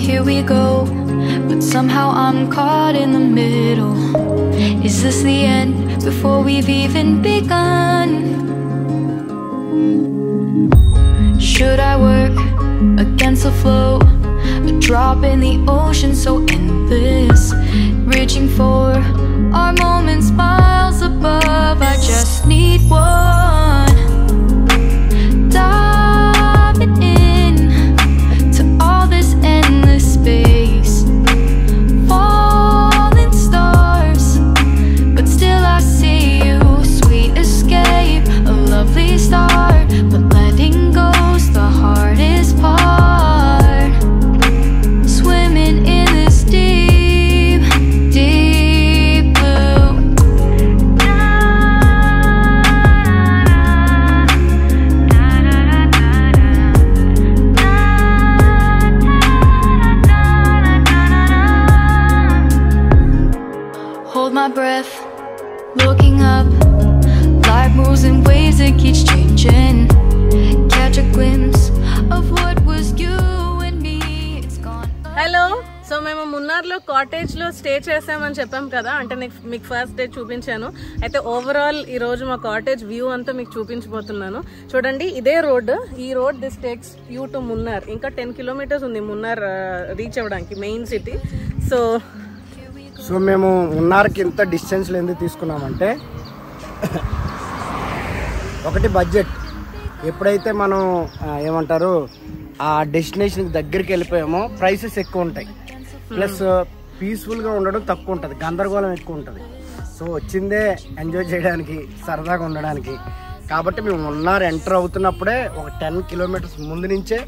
here we go, but somehow I'm caught in the middle. Is this the end before we've even begun? Should I work against the flow, a drop in the ocean so endless, reaching for our moments miles above? I just need one, diving in to all this endless space, falling stars, but still I see you. Sweet escape, a lovely start, but letting go's the hardest part. Swimming in this deep, deep blue. Hold my breath, looking up. Life moves in waves that keeps changing. Catch a glimpse of what was you and me. It's gone. Hello, so మేము మున్నార్లో కాటేజ్లో stay చేసామని చెప్పాం కదా, అంటే మీకు first day చూపించాను. అయితే overall ఈ రోజు మా కాటేజ్ వ్యూ అంతా మీకు చూపించబోతున్నాను. చూడండి, ఇదే రోడ్. ఈ road this takes you to Munnar. ఇంకా 10 కిలోమీటర్స్ ఉంది మున్నార్ రీచ్ అవ్వడానికి, మెయిన్ సిటీ. సో మేము మున్నార్కి ఇంత డిస్టెన్స్లో ఎందుకు తీసుకున్నామంటే, ఒకటి బడ్జెట్. ఎప్పుడైతే మనం ఏమంటారు ఆ డెస్టినేషన్కి దగ్గరికి వెళ్ళిపోయామో ప్రైసెస్ ఎక్కువ ఉంటాయి, ప్లస్ పీస్ఫుల్గా ఉండడం తక్కువ ఉంటుంది, గందరగోళం ఎక్కువ ఉంటుంది. సో వచ్చిందే ఎంజాయ్ చేయడానికి, సరదాగా ఉండడానికి. కాబట్టి మేము మున్నార్ ఎంటర్ అవుతున్నప్పుడే ఒక 10 కిలోమీటర్స్ ముందు నుంచే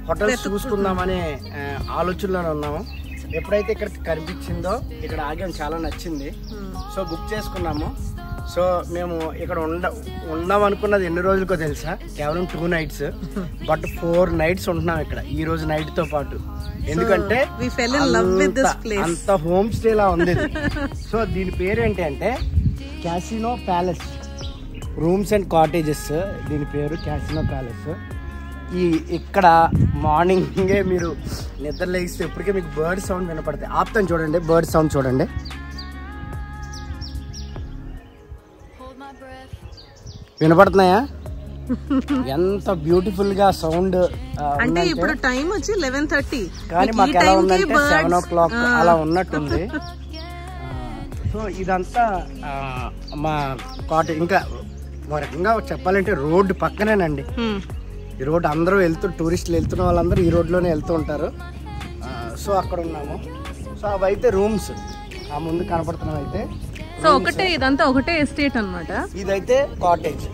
హోటల్స్ చూసుకుందామనే ఆలోచనలోనే ఉన్నాము. ఎప్పుడైతే ఇక్కడ కనిపించిందో ఇక్కడ ఆగాం, చాలా నచ్చింది. సో బుక్ చేసుకున్నాము. సో మేము ఇక్కడ ఉందాం అనుకున్నది ఎన్ని రోజులకో తెలుసా? కేవలం 2 nights, బట్ 4 nights ఉంటున్నాం ఇక్కడ ఈ రోజు నైట్ తో పాటు. ఎందుకంటే అంత హోమ్ స్టే లా ఉంది. సో దీని పేరు ఏంటి అంటే casino palace rooms and cottages. దీని పేరు క్యాసినో ప్యాలెస్. ఇక్కడ మార్నింగే మీరు నిద్ర లేస్తే ఇప్పటికే మీకు బర్డ్ సౌండ్ వినపడతాయి. ఆప్తాను చూడండి, బర్డ్ సౌండ్ చూడండి. వినపడుతున్నాయా? ఎంత బ్యూటిఫుల్ గా సౌండ్. అంటే ఇప్పుడు టైం వచ్చి 11:30, కానీ మాకు ఎలా ఉందంటే 7 o'clock అలా ఉన్నట్టుంది. సో ఇదంతా మా కాటేజ్. ఇంకా రకంగా చెప్పాలంటే రోడ్డు పక్కనేనండి. ఈ రోడ్ అందరూ టూరిస్టులు వెళ్తున్న వాళ్ళందరూ ఈ రోడ్లోనే వెళ్తూ ఉంటారు. సో అక్కడ ఉన్నాము. సో అవైతే రూమ్స్, ఆ ముందు కనపడుతున్నాం అయితే. సో ఇదంతా ఒకటే ఎస్టేట్ అన్నమాట. ఇదైతే కాటేజ్.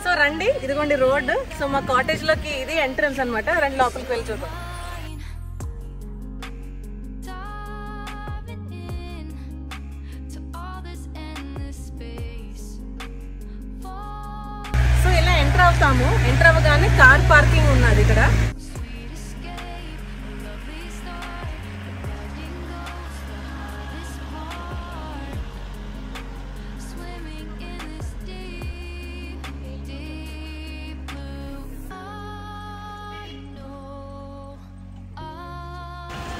సో రండి, ఇదిగోండి రోడ్. సో మా కాటేజ్ లోకి ఇది ఎంట్రన్స్ అన్నమాట. రండి లోపలికి వెళ్ళి చూద్దాం. సో ఇలా ఎంటర్ అవుతాము. ఎంటర్ అవ్వగానే కార్ పార్కింగ్ ఉన్నది ఇక్కడ.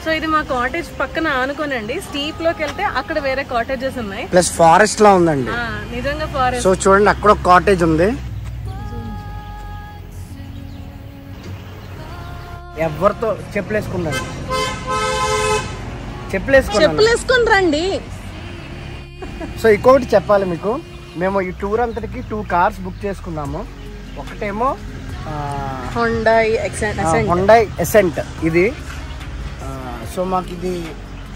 సో ఇది మా కాటేజ్ పక్కన ఆనుకోనండి. స్టీప్ లోకి వెళ్తే అక్కడ వేరే కాటేజెస్ ఉన్నాయి, ప్లస్ ఫారెస్ట్ లా ఉందండి. నిజంగా ఫారెస్ట్. సో చూడండి, అక్కడ ఒక కాటేజ్ ఉంది. ఎవరితో చెప్పులేసుకుని రండి. సో ఇంకొకటి చెప్పాలి మీకు, మేము ఈ టూర్ అంతటికి 2 cars బుక్ చేసుకున్నాము. ఒకటేమో హుండాయ్ ఎసెంట్ ఇది. సో మాకు ఇది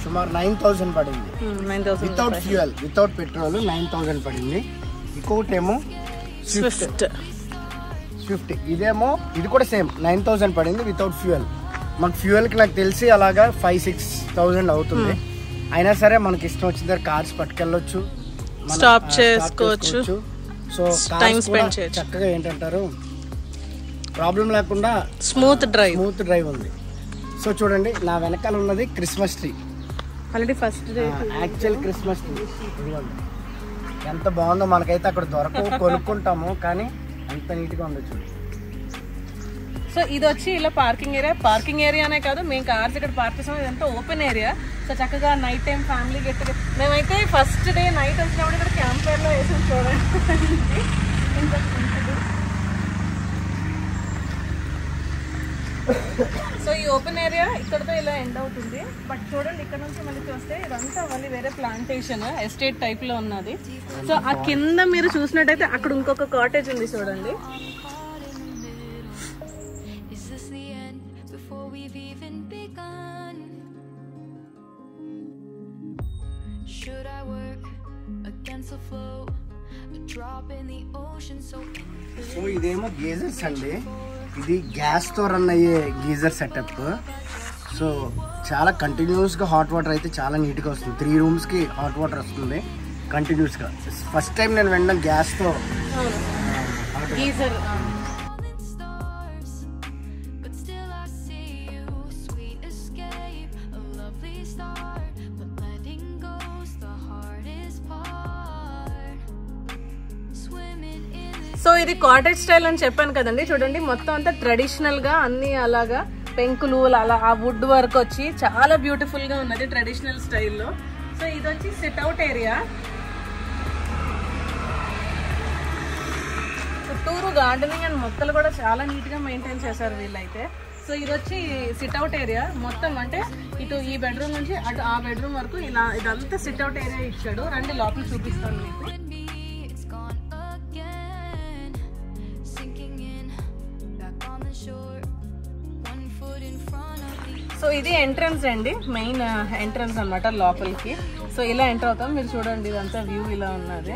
సుమారు 9,000 పడింది వితౌట్ ఫ్యూయల్, వితౌట్ పెట్రోల్ 9,000 పడింది. ఇంకొకటేమో స్విఫ్ట్, ఇదేమో ఇది కూడా సేమ్ 9,000 పడింది వితౌట్ ఫ్యూయల్. మనకు ఫ్యూయల్కి నాకు తెలిసి అలాగా 5-6,000 అవుతుంది. అయినా సరే మనకి ఇష్టం వచ్చిన దగ్గర కార్స్ పట్టుకెళ్ళొచ్చు, స్టాప్ చేసుకోవచ్చు. సో టైం స్పెండ్ చేయొచ్చు చక్కగా. ఏంటంటారు, ప్రాబ్లం లేకుండా స్మూత్ డ్రైవ్ ఉంది. సో చూడండి, నా వెనకాల ఉన్నది Christmas tree. Already first day actual Christmas tree. ఎంత బాగుందో. మనకైతే అక్కడ దొరకవు, కొనుక్కుంటాము, కానీ అంత నీట్గా ఉంది చూడండి. సో ఇది వచ్చి ఇలా పార్కింగ్ ఏరియానే కాదు, మేము కార్స్ ఇక్కడ పార్క్ చేసాము. ఇదంతా ఓపెన్ ఏరియా. సో చక్కగా night time family get together. మేమైతే ఫస్ట్ డే నైట్ వచ్చినప్పుడు ఇక్కడ క్యాంప్ ఫైర్లో వేసాం చూడండి. సో ఈ ఓపెన్ ఏరియా ఇక్కడతో ఇలా ఎండ్ అవుతుంది. బట్ చూడండి ఇక్కడ నుంచి మళ్ళీ చూస్తే ఇదంతా మళ్ళీ వేరే ప్లాంటేషన్ ఎస్టేట్ టైప్ లో ఉన్నది. సో ఆ కింద మీరు చూసినట్టయితే అక్కడ ఇంకొక కాటేజ్ ఉంది చూడండి. సో ఇదేమో గీజర్స్ అండి. ఇది గ్యాస్ తో రన్ అయ్యే గీజర్ సెటప్. సో చాలా కంటిన్యూస్ గా హాట్ వాటర్ అయితే చాలా నీట్ గా వస్తుంది. 3 rooms కి హాట్ వాటర్ వస్తుంది కంటిన్యూస్ గా. ఫస్ట్ టైం నేను వెంటనే గ్యాస్ తో గీజర్. సో ఇది కాటేజ్ స్టైల్ అని చెప్పాను కదండి. చూడండి మొత్తం అంతా ట్రెడిషనల్ గా అన్ని అలాగా పెంకులు అలా ఆ వుడ్ వర్క్ వచ్చి చాలా బ్యూటిఫుల్ గా ఉన్నది ట్రెడిషనల్ స్టైల్లో. సో ఇది వచ్చి సిట్ అవుట్ ఏరియా. చుట్టూరు గార్డెనింగ్ అండ్ మొక్కలు కూడా చాలా నీట్ గా మెయింటైన్ చేశారు వీళ్ళైతే. సో ఇది వచ్చి సిట్ అవుట్ ఏరియా మొత్తం. అంటే ఇటు ఈ బెడ్రూమ్ నుంచి అటు ఆ బెడ్రూమ్ వరకు ఇలా ఇదంతా సిట్ అవుట్ ఏరియా ఇచ్చాడు. రండి లోపల చూపిస్తాను మీకు. సో ఇది ఎంట్రన్స్ అండి, మెయిన్ ఎంట్రన్స్ అన్నమాట లోపలికి. సో ఇలా ఎంటర్ అవుతాం. మీరు చూడండి ఇదంతా వ్యూ ఇలా ఉన్నది.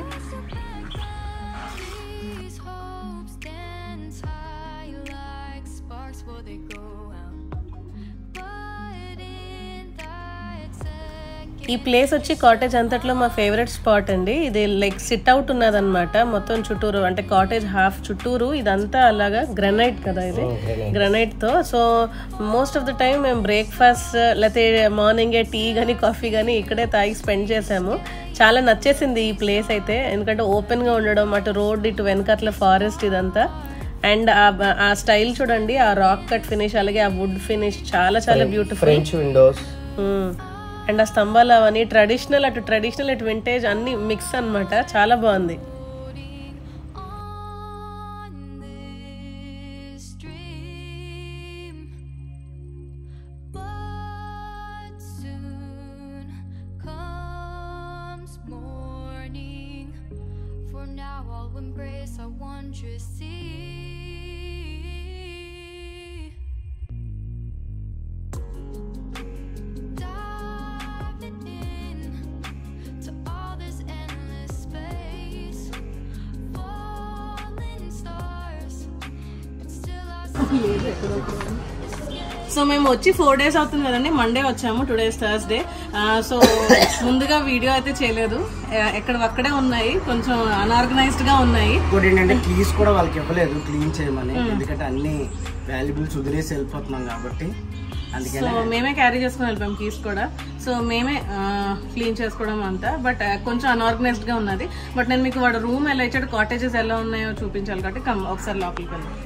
ఈ ప్లేస్ వచ్చి కాటేజ్ అంతట్లో మా ఫేవరెట్ స్పాట్ అండి. ఇది లైక్ సిట్ అవుట్ ఉన్నదన్నమాట మొత్తం చుట్టూరు. అంటే కాటేజ్ హాఫ్ చుట్టూరు ఇదంతా అలాగా గ్రనైట్ కదా, ఇది గ్రనైట్ తో. So most of the time మేము బ్రేక్ఫాస్ట్ లేకపోతే మార్నింగే టీ కానీ కాఫీ కానీ ఇక్కడే తాగి స్పెండ్ చేసాము. చాలా నచ్చేసింది ఈ ప్లేస్ అయితే. ఎందుకంటే ఓపెన్ గా ఉండడం, అటు రోడ్ ఇటు వెనకట్ల ఫారెస్ట్ ఇదంతా. అండ్ ఆ స్టైల్ చూడండి, ఆ రాక్ కట్ ఫినిష్ అలాగే ఆ వుడ్ ఫినిష్ చాలా చాలా బ్యూటిఫుల్. ఫ్రెంచ్ విండోస్ అండ్ ఆ స్తంభాలు అవన్నీ ట్రెడిషనల్, అటు ట్రెడిషనల్ ఇటు వింటేజ్ అన్ని మిక్స్ అన్నమాట. చాలా బాగుంది. సో మేము వచ్చి 4 days అవుతుంది కదండి. మండే వచ్చాము, టుడే థర్స్డే. సో ముందుగా వీడియో అయితే చేయలేదు, ఎక్కడక్కడే ఉన్నాయి, కొంచెం అన్ఆర్గనైజ్డ్ గా ఉన్నాయి. ఇంకోటి ఏంటంటే కీస్ కూడా వాళ్ళకి ఇవ్వలేదు క్లీన్ చేయమని, ఎందుకంటే అన్ని వాల్యుబుల్స్ వదిలేసి వెళ్ళిపోతున్నాం కాబట్టి. సో మేమే క్యారీ చేసుకుని వెళ్ళిపోయాం కీస్ కూడా. సో మేమే క్లీన్ చేసుకోవడం అంతా. బట్ కొంచెం అన్ఆర్గనైజ్డ్ గా ఉన్నది. బట్ నేను మీకు వాడు రూమ్ ఎలా ఇచ్చాడు, కాటేజెస్ ఎలా ఉన్నాయో చూపించాలి కాబట్టి ఒకసారి లోపలికి వెళ్ళాం.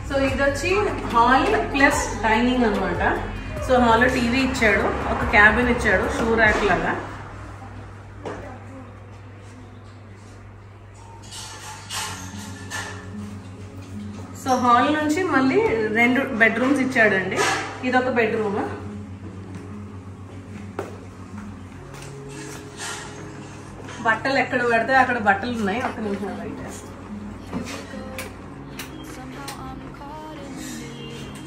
సో ఇది వచ్చి హాల్ ప్లస్ డైనింగ్ అనమాట. సో హాల్లో టీవీ ఇచ్చాడు, ఒక క్యాబిన్ ఇచ్చాడు, షూ ర్యాక్ లాగా. సో హాల్ నుంచి మళ్ళీ 2 bedrooms ఇచ్చాడండి. ఇదొక బెడ్రూమ్. బట్టలు ఎక్కడ పెడితే అక్కడ బట్టలు ఉన్నాయి. ఒక నిమిషం బయట.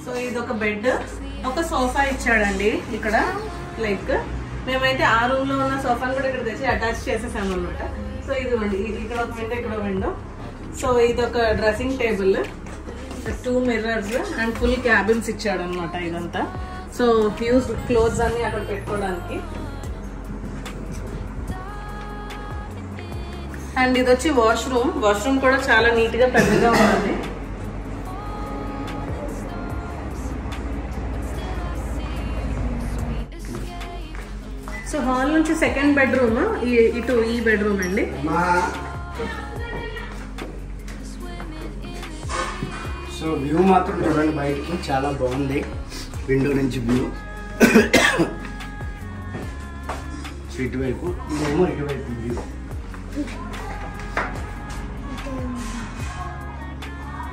సో ఇదొక బెడ్, ఒక సోఫా ఇచ్చాడండి ఇక్కడ. లైక్ మేమైతే ఆ రూమ్ లో ఉన్న సోఫాను కూడా ఇక్కడ తెచ్చి అటాచ్ చేసేసాము అనమాట. సో ఇదిగోండి, ఇక్కడ ఒక విండో, ఇక్కడ విండో. సో ఇదొక dressing table, 2 mirrors and full cabins ఇచ్చాడు అనమాట ఇదంతా. సో యూజ్ క్లోత్స్ అన్ని అక్కడ పెట్టుకోవడానికి. అండ్ ఇది వచ్చి వాష్రూమ్. వాష్రూమ్ కూడా చాలా నీట్ గా పెద్దగా ఉంటుంది. సో హాల్ నుంచి 2nd bedroom, ఇటు ఈ బెడ్రూమ్ అండి. సో వ్యూ మాత్రం చూడండి, బయటికి చాలా బాగుంది. విండో నుంచి వ్యూ ఇటువైపు, ఇదేమో ఇటువైపు వ్యూ.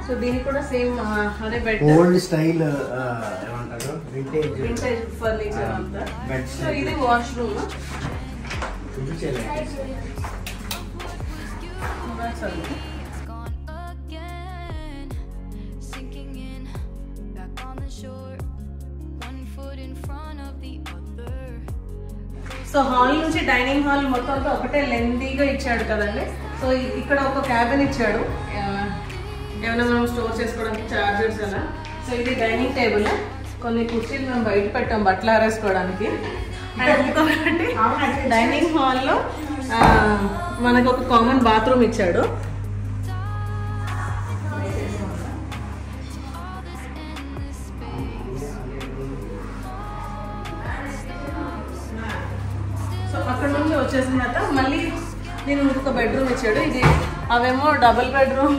సో దీనికి కూడా సేమ్ అదే బెడ్, ఓల్డ్ స్టైల్ ఏమంటారు, వింటేజ్ ఫర్నిచర్ అంతా. సో ఇది వాష్రూమ్. సో హాల్ నుంచి డైనింగ్ హాల్ మొత్తం ఒకటే లెందీగా ఇచ్చాడు కదండి. సో ఇక్కడ ఒక క్యాబిన్ ఇచ్చాడు, ఏమైనా మనం స్టోర్ చేసుకోవడానికి చార్జర్స్ అలా. సో ఇది డైనింగ్ టేబుల్, కొన్ని కుర్చీలు మేము బయట పెట్టాం బట్టలు ఆరేసుకోవడానికి. డైనింగ్ హాల్లో మనకు ఒక కామన్ బాత్రూమ్ ఇచ్చాడు. సో అక్కడ నుంచి వచ్చేసిన తర్వాత మళ్ళీ నేను ఇంకొక బెడ్రూమ్ ఇచ్చాడు. ఇది అవేమో డబుల్ బెడ్రూమ్,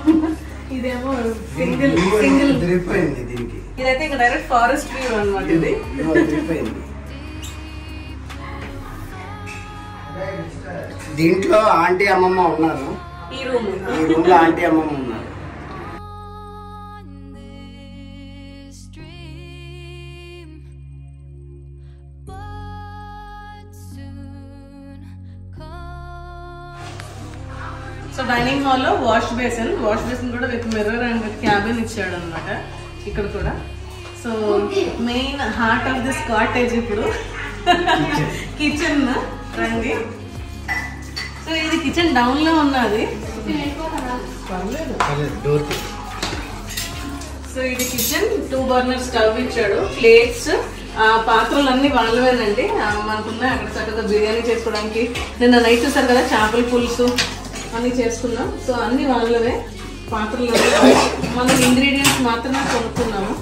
ఇదేమో సింగిల్. ఇదైతే ఇంకా డైరెక్ట్ ఫారెస్ట్ వ్యూ అనమాట. ఇది దీంట్లో ఆంటీ అమ్మమ్మ ఉన్నారు. ఈ రూమ్ లో ఆంటీ అమ్మమ్మ ఉన్నారు. సో డైనింగ్ హాల్లో వాష్ బేసిన్ కూడా with mirror and with cabin ఇచ్చాడు అనమాట ఇక్కడ కూడా. So main heart of this cottage ఇప్పుడు కిచెన్ రండి. సో ఇది కిచెన్ డౌన్ లో ఉన్నది. సో ఇది కిచెన్, 2 బర్నర్ స్టవ్ ఇచ్చాడు, ప్లేట్స్, పాత్రలు అన్ని వాళ్ళవేనండి మనకున్నాయి. అక్కడ చక్కగా బిర్యానీ చేసుకోవడానికి నిన్న నైట్ చూసారు కదా, చేపల పులుసు అన్ని చేసుకున్నాం. సో అన్ని వాళ్ళవే పాత్రలు, మనం ఇంగ్రీడియంట్స్ మాత్రమే కొనుక్కున్నాము.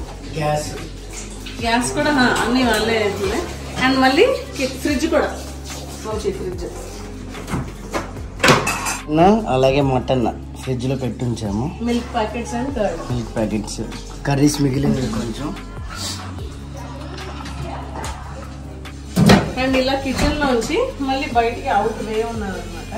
గ్యాస్ కూడా అన్ని వాళ్ళే అవుతుంది. అండ్ మళ్ళీ ఫ్రిడ్జ్ కూడా, మంచి ఫ్రిడ్జ్. అలాగే మటన్ ఫ్రిడ్జ్ లో పెట్టుంచాము. Milk packets and milk packets, curries మిగిలింది కొంచెం. అండ్ ఇలా కిచెన్ లోంచి మళ్ళీ బయటికి అవుట్ వే ఉన్నది అనమాట.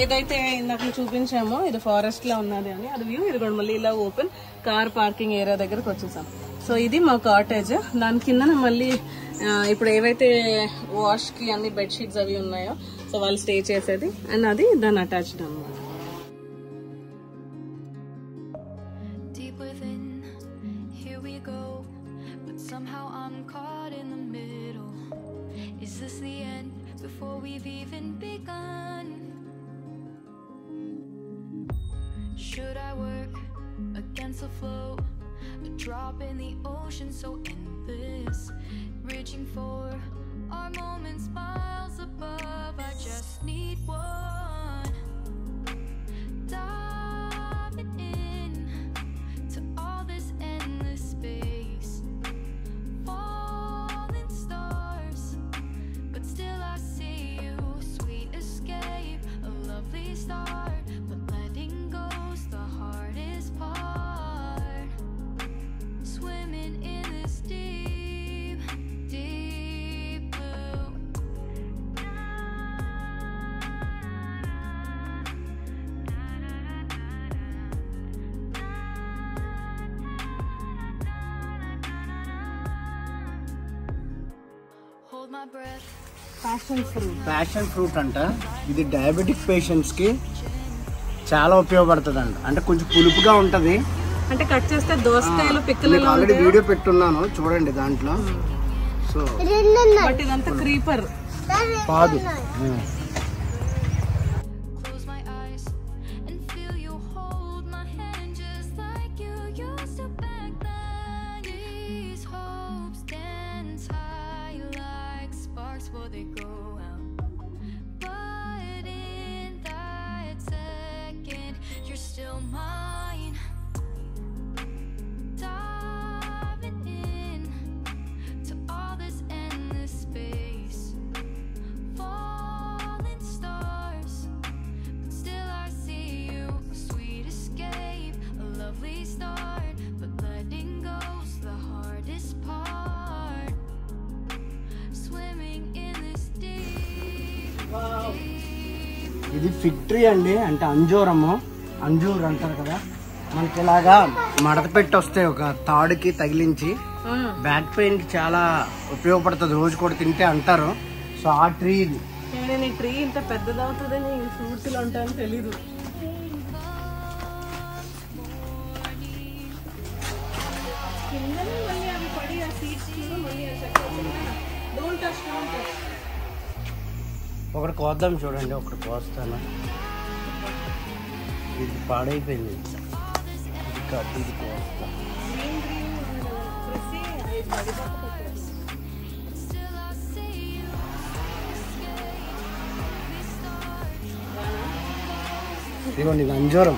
ఏదైతే ఇందాక చూపించామో ఇది ఫారెస్ట్ లా ఉన్నది అని, అది వ్యూ. ఇది కూడా మళ్ళీ ఇలా ఓపెన్ కార్ పార్కింగ్ ఏరియా దగ్గరకు వచ్చేసాం. సో ఇది మా కాటేజ్. దాని కింద మళ్ళీ ఇప్పుడు ఏవైతే వాష్ కి అన్ని బెడ్షీట్స్ అవి ఉన్నాయో సో వాళ్ళు స్టే చేసేది, అండ్ అది దాని అటాచ్డ్ అన్నమాట. Should I work against the flow? A drop in the ocean, so endless, reaching for our moments miles above. I just need one, diving in to all this endless space, falling stars, but still I see you. Sweet escape, a lovely start, but letting go's the hardest part. Swimming in this deep, deep blue. Hold my breath. Passion fruit అంట. ఇది diabetic patients కి చాలా ఉపయోగపడుతుంది అంట. అంటే కొంచెం పులుపుగా ఉంటది. అంటే కట్ చేస్తే దోసకాయలు పిక్కలు ఆల్రెడీ వీడియో పెట్టున్నాను చూడండి దాంట్లో. సో బట్ ఇదంతా క్రీపర్ కాదు. Close my eyes and feel you hold my hand just like you used to back then. These hopes dance high like sparks before they go out. But in that second, you're still mine. Diving in to all this endless space. Fall ఇది fig tree అండి, అంటే అంజూరము, అంజూర్ అంటారు కదా. మనకి ఇలాగా మడత పెట్టి వస్తాయి ఒక తాడుకి తగిలించి. బ్యాక్ పెయిన్ కి చాలా ఉపయోగపడుతుంది, రోజు కూడా తింటే అంటారు. సో ఆ ట్రీ ఇది. నేను ఈ ట్రీ ఇంత పెద్దదవుతుందని ఫ్రూట్స్ లో ఉంటాయని తెలీదు. ఒకటి కోద్దాం చూడండి, ఒకటి కోస్తాను. ఇది పాడైపోయింది, ఇది కాదు, ఇది కోస్తా. ఇదిగోండి, ఇది అంజూరం.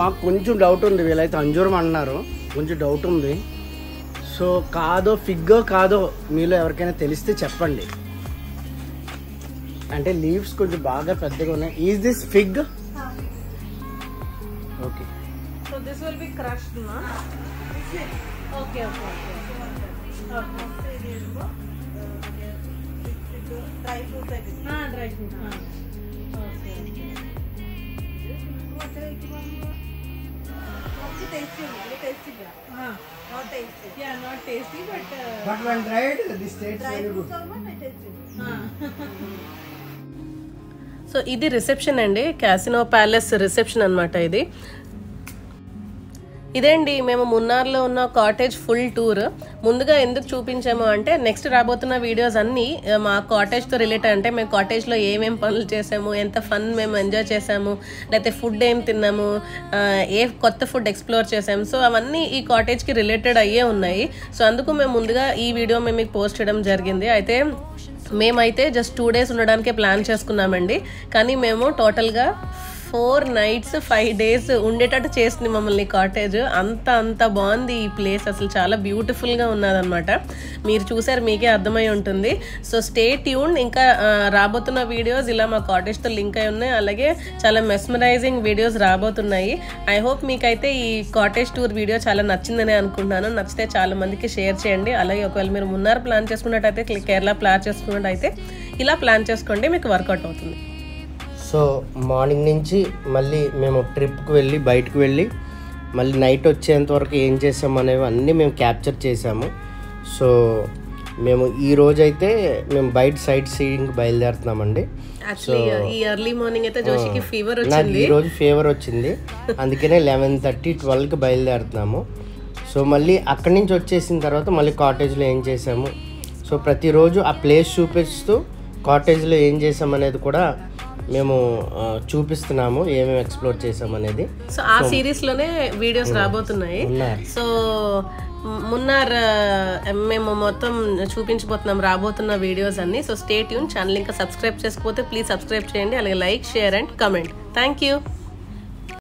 మాకు కొంచెం డౌట్ ఉంది, వీళ్ళైతే అంజూరం అన్నారు, కొంచెం డౌట్ ఉంది. సో కాదో ఫిగ్గో కాదో మీలో ఎవరికైనా తెలిస్తే చెప్పండి. అంటే లీవ్స్ కొంచెం బాగా పెద్దగా ఉన్నాయి. Is this fig? Okay. So this will be crushed నా? Okay okay dry fruit dry fruit. Not tasty, but when dried, this tastes very good. So ఇది రిసెప్షన్ అండి, క్యాసినో ప్యాలెస్ రిసెప్షన్ అన్నమాట ఇది. ఇదేండి మేము మున్నార్లో ఉన్న కాటేజ్ ఫుల్ టూర్. ముందుగా ఎందుకు చూపించాము అంటే నెక్స్ట్ రాబోతున్న వీడియోస్ అన్నీ మా కాటేజ్తో రిలేటెడ్. అంటే మేము కాటేజ్లో ఏమేమి పనులు చేసాము, ఎంత ఫన్ మేము ఎంజాయ్ చేసాము, లేకపోతే ఫుడ్ ఏం తిన్నాము, ఏ కొత్త ఫుడ్ ఎక్స్ప్లోర్ చేసాము, సో అవన్నీ ఈ కాటేజ్కి రిలేటెడ్ అయ్యే ఉన్నాయి. సో అందుకు మేము ముందుగా ఈ వీడియో మేము మీకు పోస్ట్ చేయడం జరిగింది. అయితే మేమైతే జస్ట్ 2 days ఉండడానికే ప్లాన్ చేసుకున్నామండి, కానీ మేము టోటల్గా 4 nights 5 days ఉండేటట్టు చేస్తుంది మమ్మల్ని కాటేజ్. అంత బాగుంది ఈ ప్లేస్, అసలు చాలా బ్యూటిఫుల్గా ఉన్నదన్నమాట. మీరు చూసారు, మీకే అర్థమై ఉంటుంది. So stay tune. ఇంకా రాబోతున్న వీడియోస్ ఇలా మా కాటేజ్తో లింక్ అయి ఉన్నాయి, అలాగే చాలా మెస్మరైజింగ్ వీడియోస్ రాబోతున్నాయి. ఐ హోప్ మీకైతే ఈ కాటేజ్ టూర్ వీడియో చాలా నచ్చిందని అనుకుంటున్నాను. నచ్చితే చాలా మందికి షేర్ చేయండి. అలాగే ఒకవేళ మీరు మున్నార్ ప్లాన్ చేసుకున్నట్టయితే, కేరళ ప్లాన్ చేసుకున్నట్టయితే ఇలా ప్లాన్ చేసుకోండి, మీకు వర్కౌట్ అవుతుంది. సో మార్నింగ్ నుంచి మళ్ళీ మేము ట్రిప్కి వెళ్ళి బయటకు వెళ్ళి మళ్ళీ నైట్ వచ్చేంత వరకు ఏం చేసాము అనేవి అన్నీ మేము క్యాప్చర్ చేసాము. సో మేము ఈ రోజైతే మేము బయట సైట్ సీయింగ్ బయలుదేరుతున్నామండి. ఈ ఎర్లీ మార్నింగ్ అయితే జోషికి ఫీవర్ వచ్చింది, ఈ రోజు ఫీవర్ వచ్చింది, అందుకనే 11:30-12కి బయలుదేరుతున్నాము. సో మళ్ళీ అక్కడి నుంచి వచ్చేసిన తర్వాత మళ్ళీ కాటేజ్లో ఏం చేసాము, సో ప్రతిరోజు ఆ ప్లేస్ చూపిస్తూ కాటేజ్లో ఏం చేసామనేది కూడా మేము చూపిస్తున్నాము, ఏమేమి ఎక్స్ప్లోర్ చేసామనేది. సో ఆ సిరీస్లోనే వీడియోస్ రాబోతున్నాయి. సో మున్నార్ మేము మొత్తం చూపించబోతున్నాం రాబోతున్న వీడియోస్ అన్ని. So stay tune. ఛానల్ ఇంకా సబ్స్క్రైబ్ చేసుకోకపోతే ప్లీజ్ సబ్స్క్రైబ్ చేయండి, అలాగే like, share and comment. Thank you.